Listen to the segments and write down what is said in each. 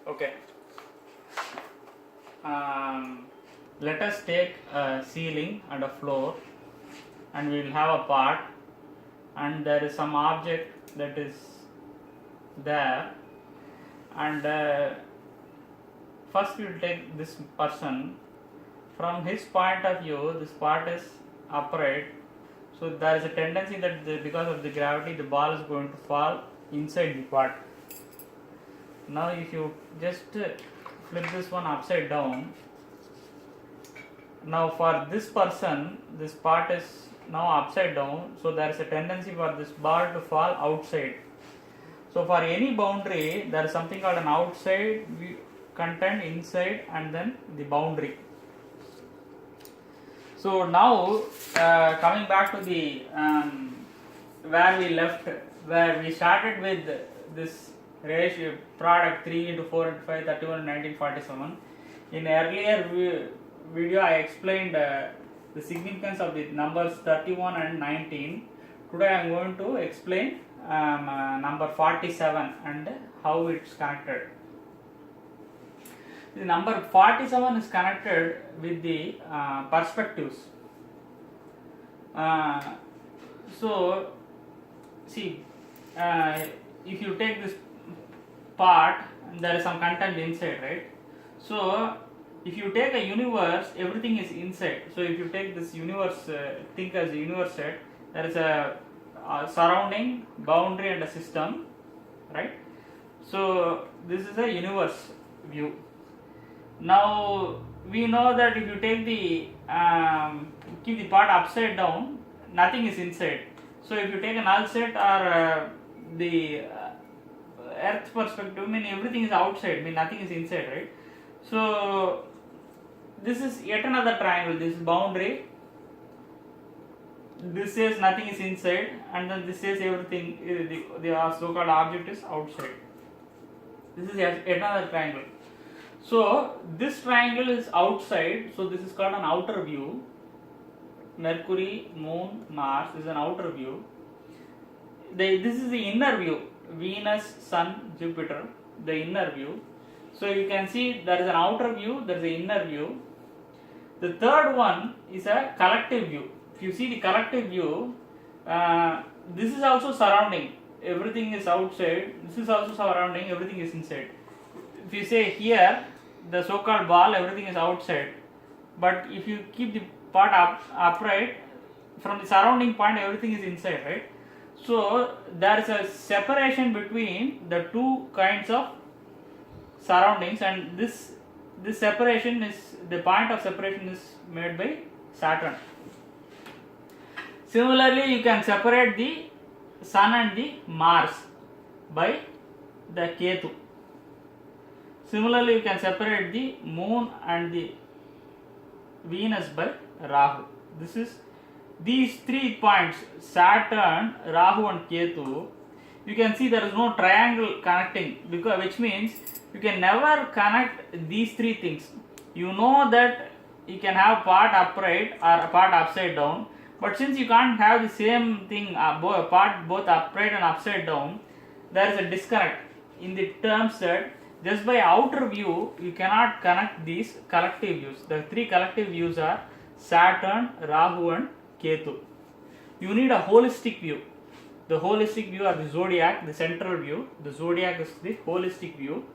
Okay. Let us take a ceiling and a floor, and we will have a part, and there is some object that is there, and first we will take this person. From his point of view, this part is upright, so there is a tendency that because of the gravity the ball is going to fall inside the part. Now if you just flip this one upside down, now for this person this part is now upside down, so there is a tendency for this ball to fall outside. So for any boundary there is something called an outside content, inside, and then the boundary. So now coming back to the where we left, where we started with this ratio product 3 into 4 into 5, 31 and 1947. In earlier video I explained the significance of the numbers 31 and 19. Today I am going to explain number 47 and how it's connected. The number 47 is connected with the perspectives. So see, if you take this part, there is some content inside, right? So if you take a universe, everything is inside. So if you take this universe, think as a universe set, there is a surrounding, boundary, and a system, right? So this is a universe view. Now we know that if you take the keep the part upside down, nothing is inside. So if you take a null set or the earth perspective, mean everything is outside, mean nothing is inside, right? So this is yet another triangle. This is boundary, this says nothing is inside, and then this says everything, the so-called object is outside. This is yet another triangle. So this triangle is outside, so this is called an outer view. Mercury, Moon, Mars is an outer view. This is the inner view. Venus, Sun, Jupiter, the inner view. So you can see there is an outer view, there is an inner view. The third one is a collective view. If you see the collective view, this is also surrounding. Everything is outside. This is also surrounding. Everything is inside. If you say here, the so-called ball, everything is outside. But if you keep the part upright, from the surrounding point, everything is inside, right? So there is a separation between the two kinds of surroundings, and this separation is, the point of separation is made by Saturn. Similarly, you can separate the Sun and the Mars by the Ketu. Similarly, you can separate the Moon and the Venus by Rahu. These 3 points, Saturn, Rahu and Ketu. You can see there is no triangle connecting, which means you can never connect these 3 things. You know that you can have part upright or a part upside down, but since you can't have the same thing, part both upright and upside down, there is a disconnect in the terms that just by outer view you cannot connect these collective views. The 3 collective views are Saturn, Rahu and Ketu. You need a holistic view. The holistic view or the zodiac, the central view. The zodiac is the holistic view.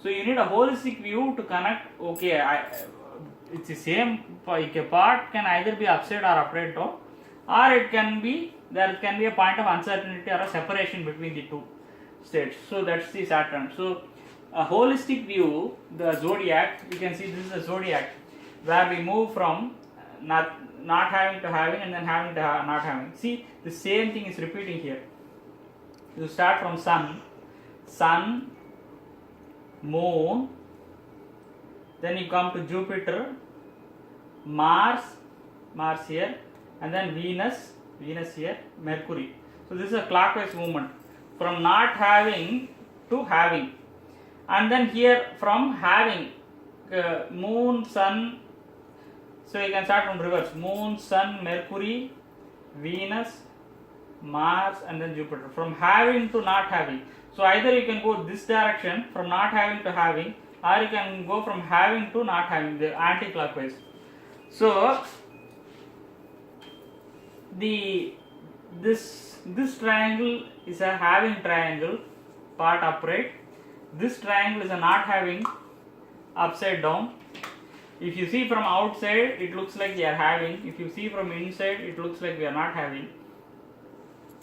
So you need a holistic view to connect. Okay, it's the same. A part can either be upside or upright down, or there can be a point of uncertainty or a separation between the two states. So that's the Saturn. So a holistic view, the zodiac, you can see this is a zodiac where we move from not having to having and then having to not having. See, the same thing is repeating here. You start from Sun, Moon, then you come to Jupiter, Mars here, and then Venus here, Mercury. So this is a clockwise movement from not having to having, and then here from having Moon, Sun. So you can start from reverse: Moon, Sun, Mercury, Venus, Mars, and then Jupiter. From having to not having. So either you can go this direction from not having to having, or you can go from having to not having, the anti-clockwise. So this triangle is a having triangle, part upright. This triangle is a not having, upside down. If you see from outside, it looks like we are having. If you see from inside, it looks like we are not having.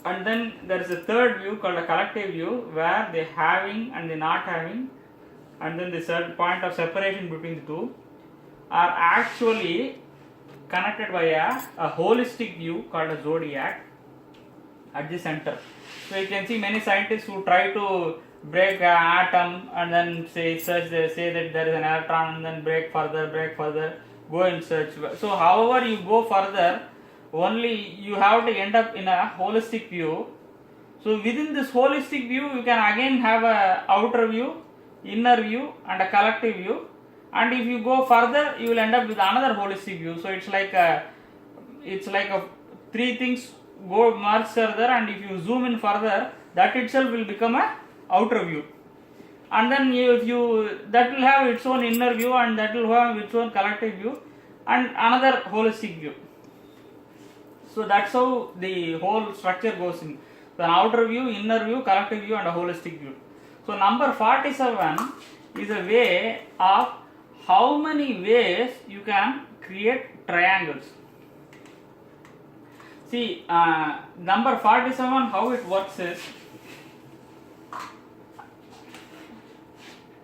And then there is a third view called a collective view, where the having and the not having, and then the certain point of separation between the two, are actually connected by a holistic view called a zodiac at the center. So you can see many scientists who try to break an atom and then say that there is an electron, and then break further, go and search. So however you go further, only you have to end up in a holistic view. So within this holistic view, you can again have a outer view, inner view, and a collective view. And if you go further, you will end up with another holistic view. So it's like a three things go merge further, and if you zoom in further, that itself will become a outer view. And then that will have its own inner view, and that will have its own collective view, and another holistic view. So that's how the whole structure goes in. So an outer view, inner view, collective view, and a holistic view. So number 47 is a way of how many ways you can create triangles. See, number 47, how it works is,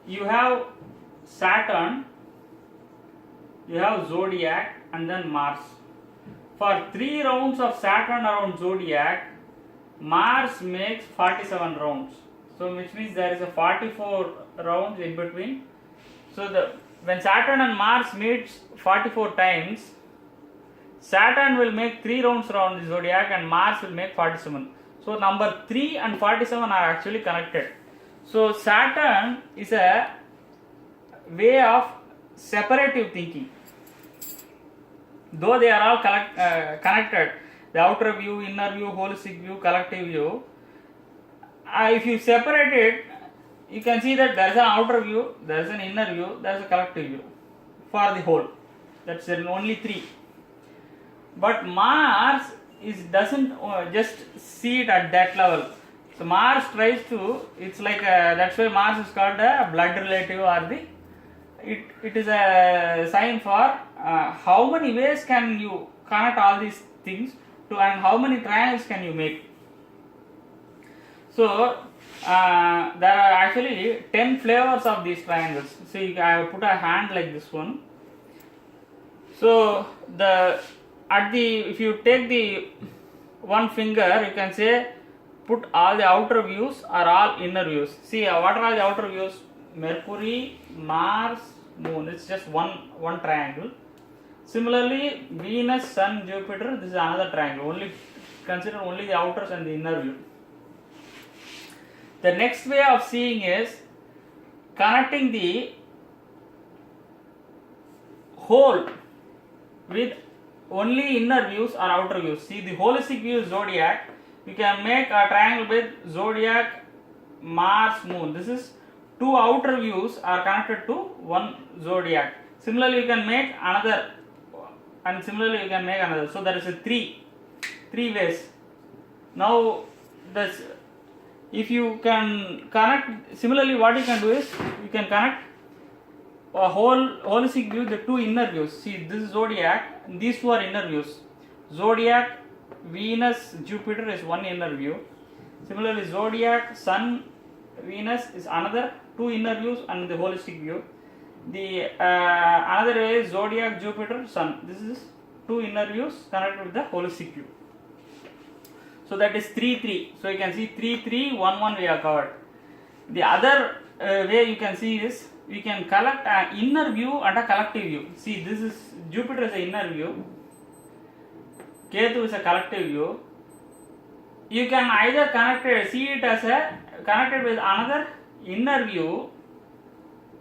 you have Saturn, you have zodiac, and then Mars. For 3 rounds of Saturn around zodiac, Mars makes 47 rounds. So which means there is a 44 rounds in between. So when Saturn and Mars meets 44 times, Saturn will make 3 rounds around the zodiac and Mars will make 47. So number 3 and 47 are actually connected. So Saturn is a way of separative thinking. Though they are all connected, the outer view, inner view, holistic view, collective view, if you separate it, you can see that there is an outer view, there is an inner view, there is a collective view for the whole. That's only 3. But Mars doesn't just see it at that level. So Mars tries to, it's like that's why Mars is called a blood relative, or it is a sign for how many ways can you connect all these things to, and how many triangles can you make. So there are actually 10 flavors of these triangles. See, I have put a hand like this one. So if you take the one finger, you can say put all the outer views or all inner views. See, what are the outer views? Mercury, Mars, Moon. It's just one triangle. Similarly, Venus, Sun, Jupiter. This is another triangle. Consider only the outers and the inner view. The next way of seeing is connecting the whole with only inner views or outer views. See, the holistic view is zodiac. You can make a triangle with zodiac, Mars, Moon. This is 2 outer views are connected to one zodiac. Similarly, you can make another, and similarly you can make another. So there is a three ways. Now if you can connect, similarly what you can do is you can connect a holistic view, the 2 inner views. See, this is zodiac, and these 2 are inner views. Zodiac, Venus, Jupiter is one inner view. Similarly, zodiac, Sun, Venus is another 2 inner views and the holistic view. The another way is zodiac, Jupiter, Sun. This is 2 inner views connected with the holistic view. So that is 3-3. So you can see 3-3, 1-1 we have covered. The other way you can see is we can collect an inner view and a collective view. See, this is Jupiter is an inner view, Ketu is a collective view. You can either see it as a connected with another inner view,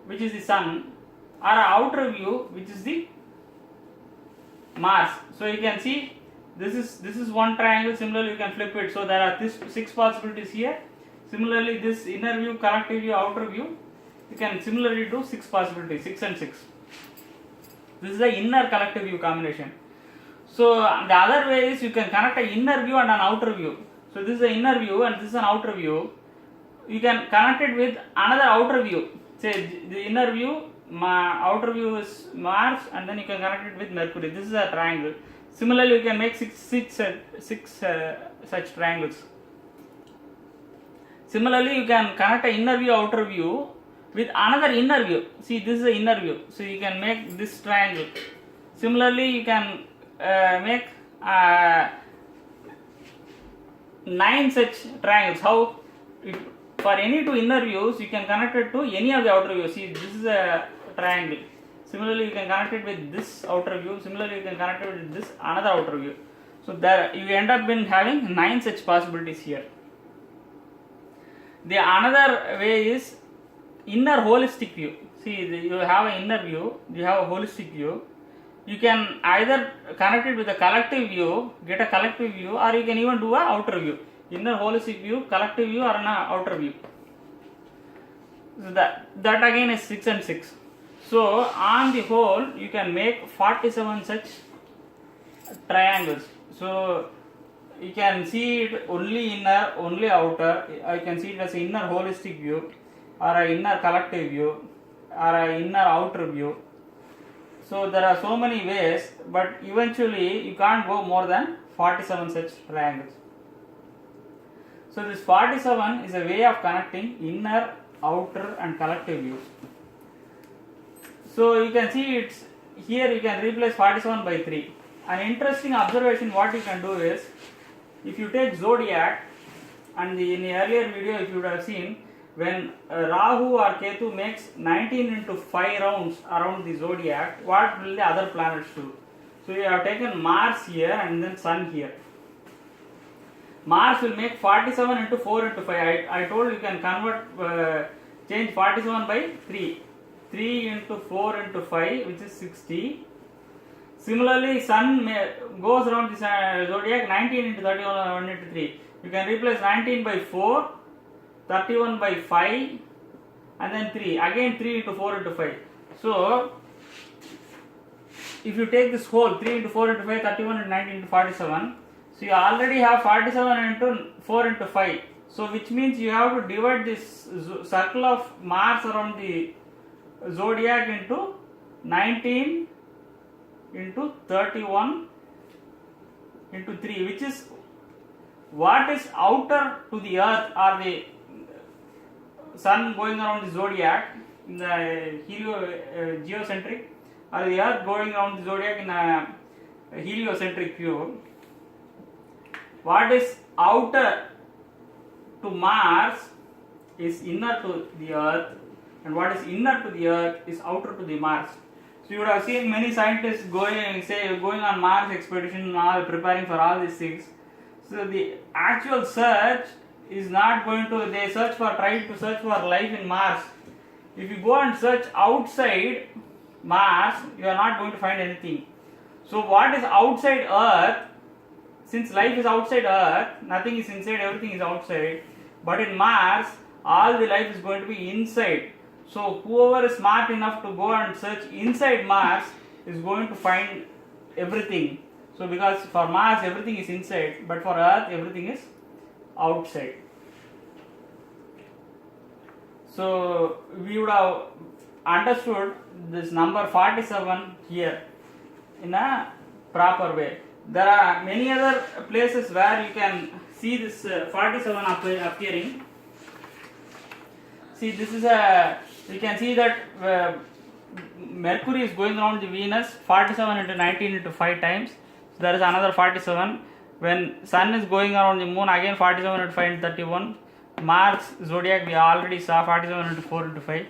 which is the Sun, or an outer view, which is the Mars. So you can see this is one triangle. Similarly, you can flip it. So there are 6 possibilities here. Similarly, this inner view, collective view, outer view, you can similarly do 6 possibilities, 6 and 6. This is the inner collective view combination. So the other way is you can connect an inner view and an outer view. So this is the inner view and this is an outer view. You can connect it with another outer view. Say the inner view, outer view is Mars, and then you can connect it with Mercury. This is a triangle. Similarly, you can make six such triangles. Similarly, you can connect an inner view, outer view with another inner view. See, this is the inner view. So you can make this triangle. Similarly, you can make 9 such triangles. How? For any two inner views, you can connect it to any of the outer views. See, this is a triangle. Similarly, you can connect it with this outer view. Similarly, you can connect it with this another outer view. So there you end up in having 9 such possibilities here. The another way is inner holistic view. See, you have an inner view, you have a holistic view. You can either connect it with a collective view, get a collective view, or you can even do a outer view. Inner holistic view, collective view, or an outer view. So that again is 6 and 6. So on the whole, you can make 47 such triangles. So you can see it only inner, only outer. I can see it as an inner holistic view, or an inner collective view, or an inner outer view. So there are so many ways, but eventually you can't go more than 47 such triangles. So this 47 is a way of connecting inner, outer and collective views. So you can see it's here you can replace 47 by 3. An interesting observation what you can do is, if you take zodiac, and in the earlier video if you would have seen, when Rahu or Ketu makes 19 into 5 rounds around the zodiac, what will the other planets do? So you have taken Mars here and then Sun here. Mars will make 47 into 4 into 5. I told you can convert, change 47 by 3. 3 into 4 into 5, which is 60. Similarly, Sun goes around the zodiac 19 into 31 into 3. You can replace 19 by 4, 31 by 5, and then 3. Again 3 into 4 into 5. So, if you take this whole 3 into 4 into 5, 31 into 19 into 47. So, you already have 47 into 4 into 5. So, which means you have to divide this circle of Mars around the zodiac into 19 into 31 into 3, which is what is outer to the earth, or the sun going around the zodiac in the geocentric, or the earth going around the zodiac in a heliocentric view. What is outer to Mars is inner to the earth, and what is inner to the earth is outer to the Mars. So you would have seen many scientists going on Mars expedition, preparing for all these things. So the actual search is not going to, they try to search for life in Mars. If you go and search outside Mars, you are not going to find anything. So what is outside Earth, since life is outside Earth, nothing is inside, everything is outside. But in Mars, all the life is going to be inside. So whoever is smart enough to go and search inside Mars is going to find everything. So because for Mars everything is inside, but for Earth everything is outside. So we would have understood this number 47 here in a proper way. There are many other places where you can see this 47 appearing. See, this is you can see that Mercury is going around the Venus 47 into 19 into 5 times. So there is another 47. When Sun is going around the Moon, again 47 into 5 into 31. Mars, zodiac, we already saw 47 into 4 into 5.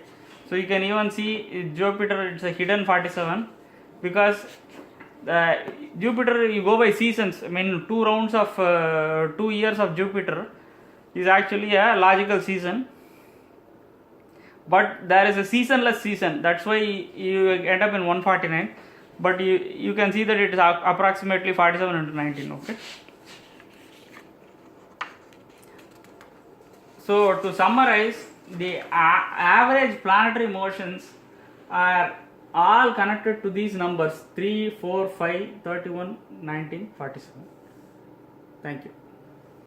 So you can even see Jupiter, it's a hidden 47, because Jupiter, you go by seasons. I mean, 2 rounds of 2 years of Jupiter is actually a logical season. But there is a seasonless season, that's why you end up in 149. But you can see that it is approximately 47 into 19. Okay. So to summarize, the average planetary motions are all connected to these numbers 3, 4, 5, 31, 19, 47. Thank you.